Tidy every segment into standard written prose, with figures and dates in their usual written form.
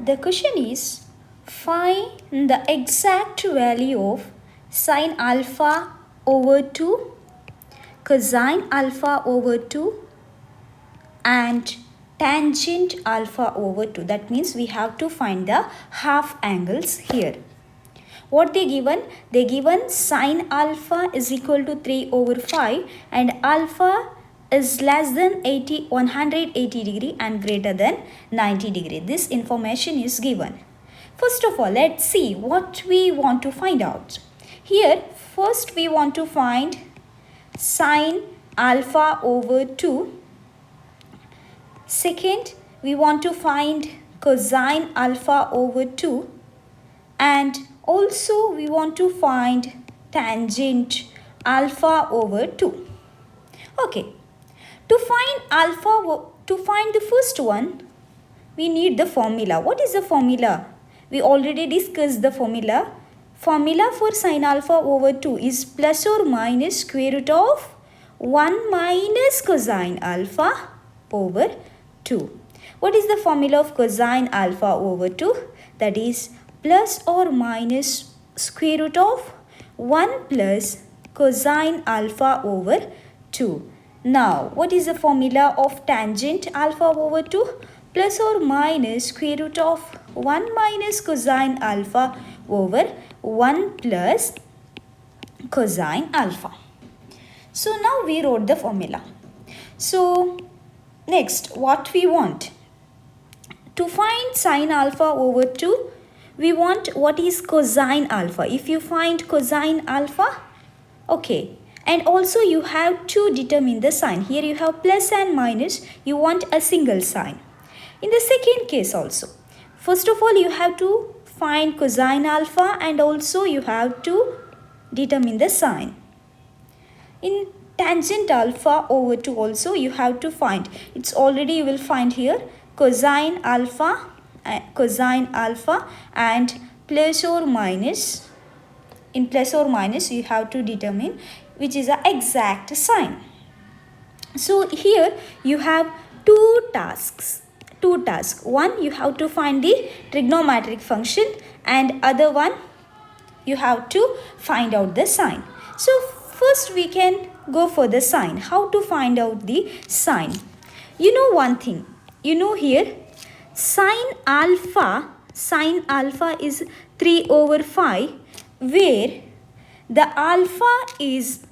The question is, find the exact value of sine alpha over 2, cosine alpha over 2 and tangent alpha over 2. That means we have to find the half angles here. What they given? They given sine alpha is equal to 3 over 5 and alpha is less than 180 degree and greater than 90 degree. This information is given. First of all, let's see what we want to find out. Here, first we want to find sine alpha over 2. Second, we want to find cosine alpha over 2. And also we want to find tangent alpha over 2. Okay. To find the first one, we need the formula. What is the formula? We already discussed the formula. Formula for sine alpha over 2 is plus or minus square root of 1 minus cosine alpha over 2. What is the formula of cosine alpha over 2? That is plus or minus square root of 1 plus cosine alpha over 2. Now, what is the formula of tangent alpha over 2? Plus or minus square root of 1 minus cosine alpha over 1 plus cosine alpha. So, now we wrote the formula. So, next, what we want? To find sine alpha over 2, we want what is cosine alpha. If you find cosine alpha, okay. And also you have to determine the sign. Here you have plus and minus. You want a single sign. In the second case also, first of all you have to find cosine alpha and also you have to determine the sign. In tangent alpha over 2 also you have to find. It's already you will find here cosine alpha and plus or minus. In plus or minus you have to determine which is the exact sign. So here you have two tasks. One, you have to find the trigonometric function and other one you have to find out the sign. So first we can go for the sign. How to find out the sign? You know one thing. You know here sine alpha is 3 over 5 where the alpha is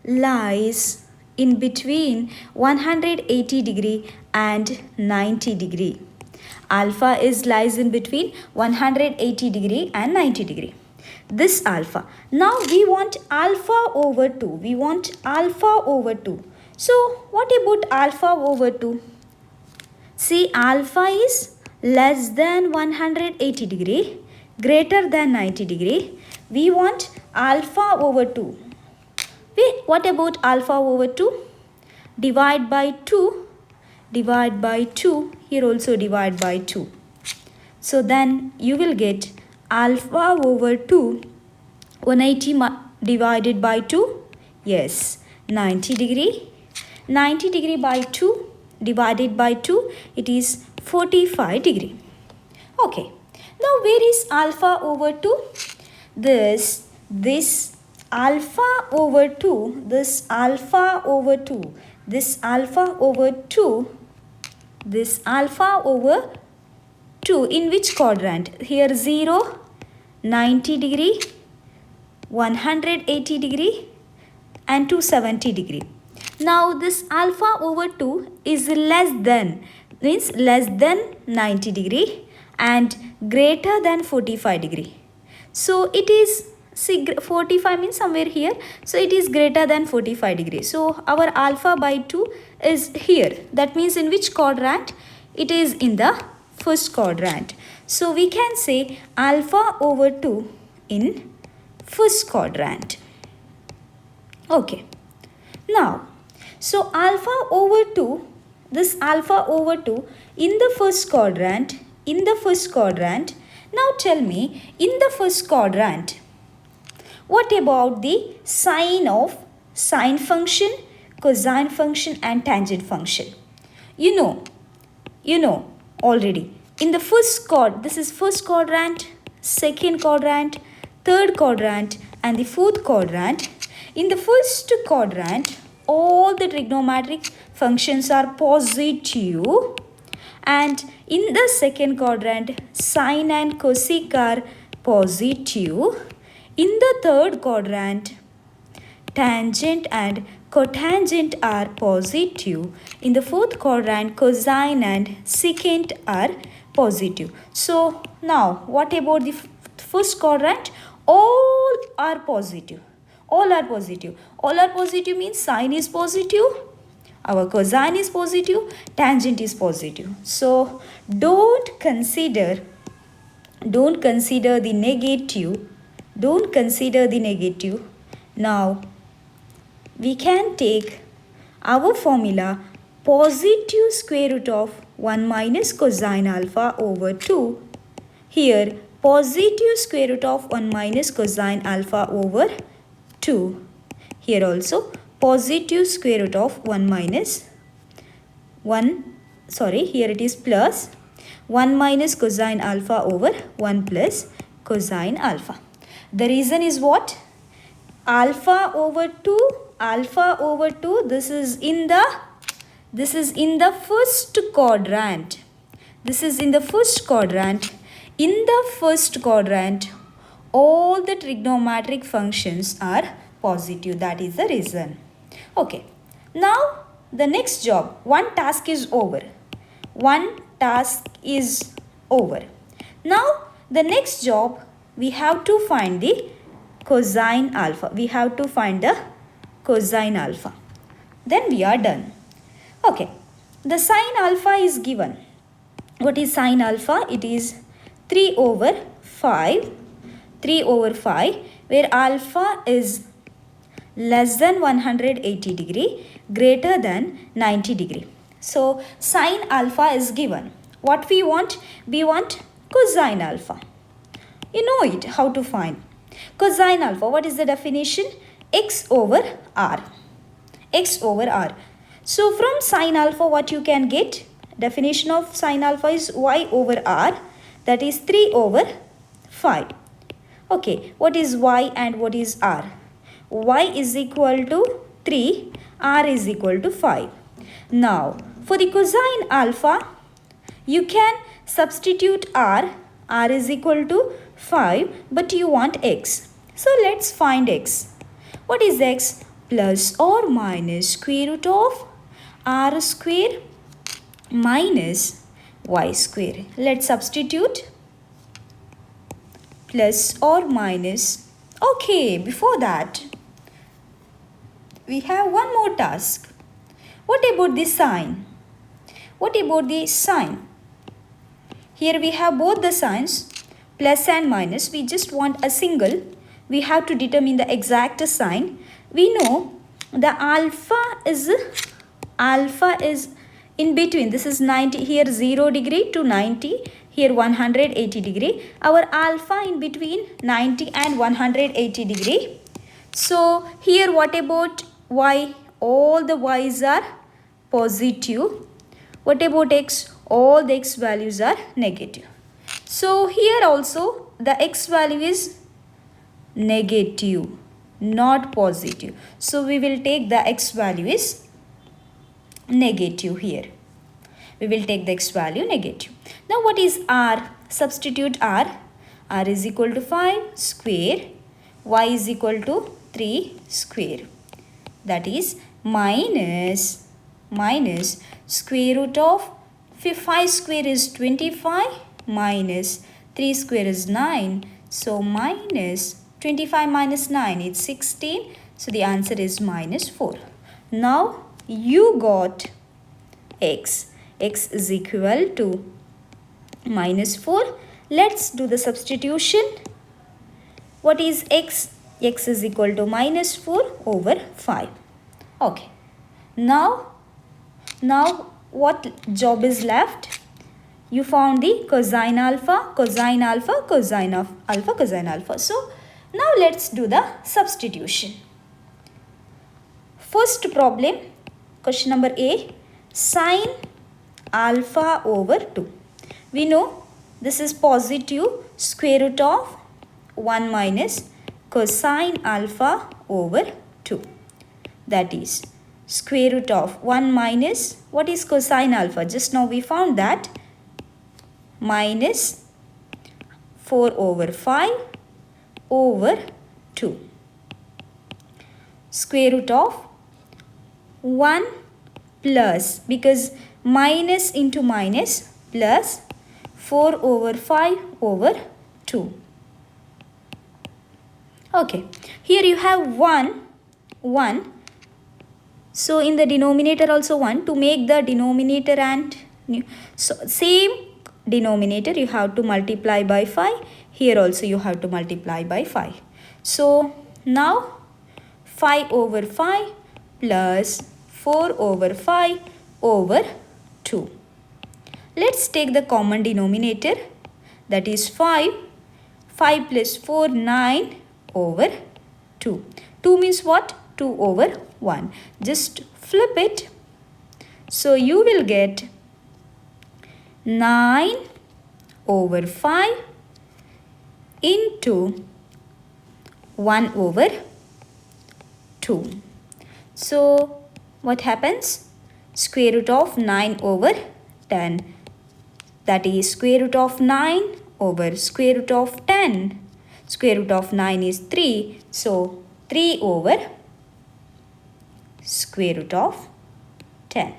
lies in between 180 degree and 90 degree. Alpha is lies in between 180 degree and 90 degree. This alpha. Now we want alpha over 2. So what about alpha over 2? See, alpha is less than 180 degree, greater than 90 degree. We want alpha over 2. What about alpha over 2? Divide by 2. Here also divide by 2. So then you will get alpha over 2. 180 divided by 2. Yes, 90 degree. 90 degree by 2 divided by 2. It is 45 degree. Okay. Now where is alpha over 2? This alpha over 2, this alpha over 2, this alpha over 2, this alpha over 2 in which quadrant? Here 0, 90 degree, 180 degree and 270 degree. Now this alpha over 2 is less than 90 degree and greater than 45 degree. So it is, see, 45 means somewhere here. So it is greater than 45 degree. So our alpha by 2 is here. That means in which quadrant? It is in the first quadrant. So we can say alpha over 2 in first quadrant. Okay. Now, so alpha over 2, this alpha over 2 in the first quadrant. Now tell me, in the first quadrant, what about the sign of sine function, cosine function and tangent function? You know already in the this is first quadrant, second quadrant, third quadrant and the fourth quadrant. In the first quadrant, all the trigonometric functions are positive, and in the second quadrant, sine and cosec are positive. In the third quadrant, tangent and cotangent are positive. In the fourth quadrant, cosine and secant are positive. So now what about the first quadrant? All are positive. All are positive. All are positive means sine is positive, our cosine is positive, tangent is positive. So don't consider the negative. Don't consider the negative. Now we can take our formula positive square root of 1 minus cosine alpha over 2. Here positive square root of 1 minus cosine alpha over 2. Here also positive square root of 1 minus 1, sorry, here it is plus 1 minus cosine alpha over 1 plus cosine alpha. The reason is what? Alpha over 2, this is in the first quadrant. This is in the first quadrant. In the first quadrant, all the trigonometric functions are positive. That is the reason. Okay. Now the next job. One task is over. One task is over. Now the next job, we have to find the cosine alpha. We have to find the cosine alpha. Then we are done. Okay. The sine alpha is given. What is sine alpha? It is 3 over 5. 3 over 5, where alpha is less than 180 degree, greater than 90 degree. So sine alpha is given. What we want? We want cosine alpha. You know it, how to find. Cosine alpha, what is the definition? X over R. X over R. So from sine alpha, what you can get? Definition of sine alpha is y over R, that is 3 over 5. Okay, what is y and what is r? Y is equal to 3, r is equal to 5. Now, for the cosine alpha, you can substitute r is equal to 5, but you want x. So, let's find x. What is x? Plus or minus square root of r square minus y square. Let's substitute. Plus or minus. Okay, before that, we have one more task. What about the sign? What about the sign? Here we have both the signs, plus and minus. We just want a single. We have to determine the exact sign. We know the alpha is in between. This is 90, here 0 degree to 90. Here 180 degree. Our alpha in between 90 and 180 degree. So here what about y? All the y's are positive. What about x? All the x values are negative. So here also the x value is negative, not positive. So we will take the x value is negative here. We will take the x value negative. Now what is r? Substitute r. R is equal to 5 square. Y is equal to 3 square. That is minus square root of 5 square is 25 minus 3 square is 9. So minus 25 minus 9 is 16. So the answer is minus 4. Now you got x. X is equal to minus 4. Let's do the substitution. What is x? X is equal to minus 4 over 5. Okay. Now what job is left? You found the cosine alpha, cosine alpha, cosine of alpha, cosine alpha. So now let's do the substitution. First problem, question number A, sine alpha over 2. We know this is positive square root of 1 minus cosine alpha over 2. That is square root of 1 minus, what is cosine alpha? Just now we found that, minus 4 over 5 over 2. Square root of 1 plus, because minus into minus, plus 4 over 5 over 2. Okay, here you have 1. So in the denominator also 1. To make the denominator and same denominator, you have to multiply by 5. Here also you have to multiply by 5. So now 5 over 5 plus 4 over 5 over 2. Let's take the common denominator, that is 5. 5 plus 4, 9 over 2. 2 means what? 2 over 1. Just flip it. So you will get 9 over 5 into 1 over 2. So what happens? Square root of 9 over 10. That is square root of 9 over square root of 10. Square root of 9 is 3. So 3 over square root of 10.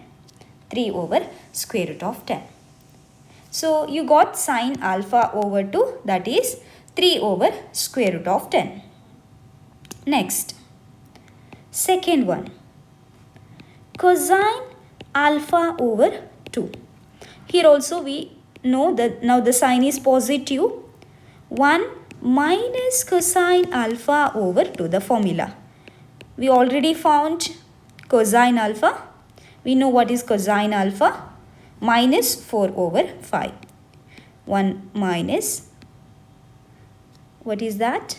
3 over square root of 10. So you got sine alpha over 2, that is 3 over square root of 10. Next, second one, cosine alpha over 2. Here also we know that now the sign is positive. 1 minus cosine alpha over 2, the formula. We already found cosine alpha. We know what is cosine alpha. Minus 4 over 5. 1 minus, what is that?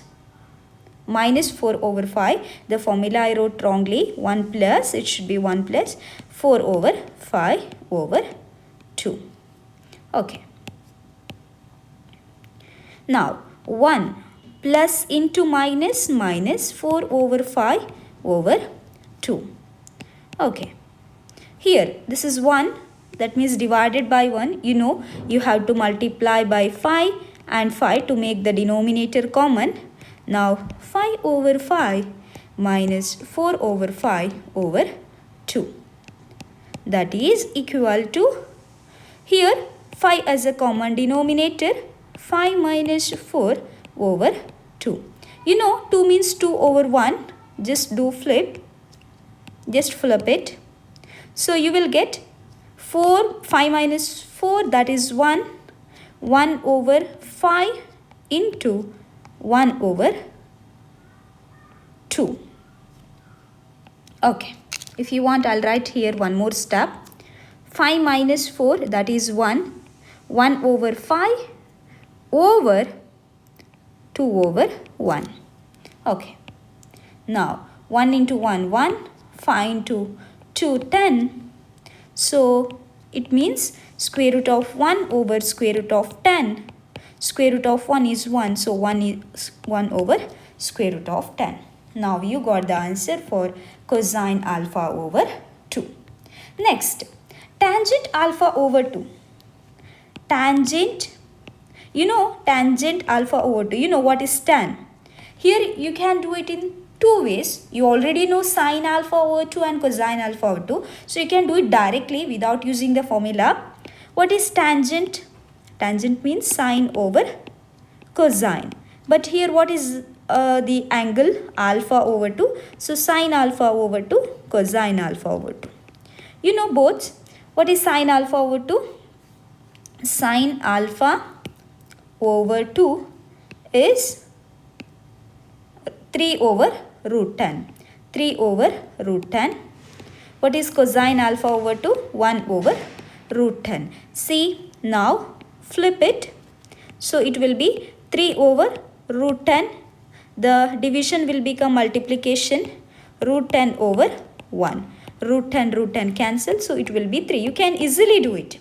Minus 4 over 5. The formula I wrote wrongly. 1 plus, it should be 1 plus 4 over 5 over 2. Okay. Now 1 plus into minus, minus 4 over 5 over 2. Okay. Here this is 1. That means divided by 1. You know you have to multiply by 5 and 5 to make the denominator common. Now 5 over 5 minus 4 over 5 over 2. That is equal to, here 5 as a common denominator, 5 minus 4 over 2. You know 2 means 2 over 1. Just do flip. Just flip it. So you will get 4, 5 minus 4, that is 1. 1 over 5 into 1 over 2. Okay. If you want, I'll write here one more step. 5 minus 4, that is 1. 1 over 5 over 2 over 1. Okay. Now 1 into 1, 1. 5 into 2, 10. So it means square root of 1 over square root of 10. Square root of 1 is 1. So 1 is 1 over square root of 10. Now you got the answer for cosine alpha over 2. Next, tangent alpha over 2. Tangent, you know tangent alpha over 2. You know what is tan. Here you can do it in two ways. You already know sine alpha over 2 and cosine alpha over 2. So you can do it directly without using the formula. What is tangent? Tangent means sine over cosine. But here what is the angle? Alpha over 2. So sine alpha over 2, cosine alpha over 2. You know both. What is sine alpha over 2? Sine alpha over 2 is 3 over root 10. 3 over root 10. What is cosine alpha over 2? 1 over root 10. See, now flip it. So it will be 3 over root 10. The division will become multiplication. Root 10 over 1. Root 10 cancel. So it will be 3. You can easily do it.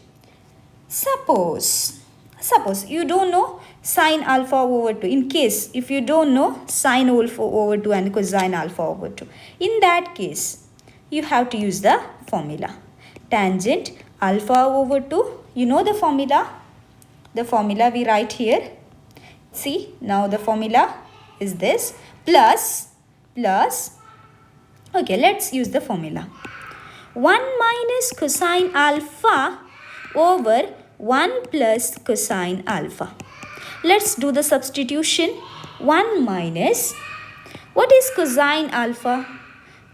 Suppose Suppose you don't know sine alpha over 2. In case if you don't know sine alpha over 2 and cosine alpha over 2. In that case, you have to use the formula. Tangent alpha over 2. You know the formula? The formula we write here. See, now the formula is this. Plus. Okay, let's use the formula. 1 minus cosine alpha over 1 plus cosine alpha. Let's do the substitution. 1 minus, what is cosine alpha?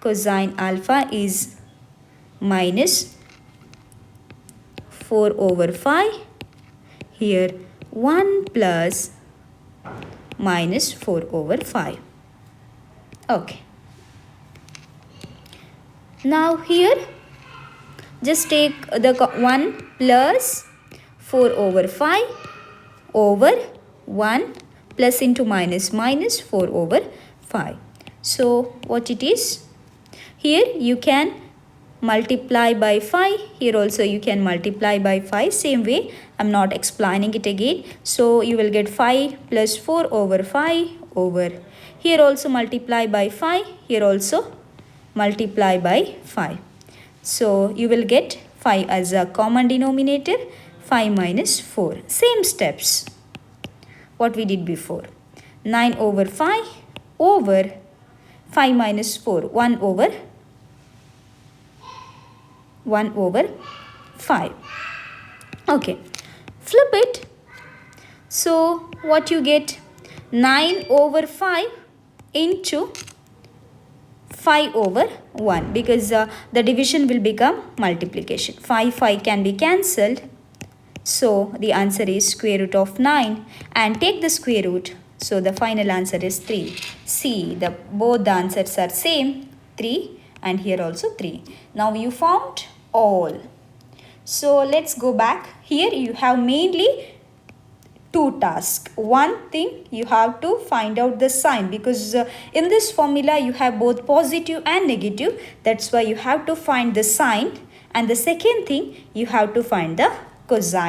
Cosine alpha is minus 4 over 5. Here 1 plus minus 4 over 5. Okay. Now here just take the 1 plus 4 over 5 over 1 plus into minus 4 over 5. So what it is? Here you can multiply by 5. Here also you can multiply by 5. Same way, I am not explaining it again. So you will get 5 plus 4 over 5 over. Here also multiply by 5. Here also multiply by 5. So you will get 5 as a common denominator. 5 minus 4. Same steps what we did before. 9 over 5 over 5 minus 4. 1 over 5. Okay. Flip it. So what you get? 9 over 5 into 5 over 1, because the division will become multiplication. 5 can be cancelled. So the answer is square root of 9, and take the square root. So the final answer is 3. See, both the answers are same, 3, and here also 3. Now you found all. So let's go back. Here you have mainly two tasks. One thing, you have to find out the sign, because in this formula you have both positive and negative. That's why you have to find the sign. And the second thing, you have to find the cosine.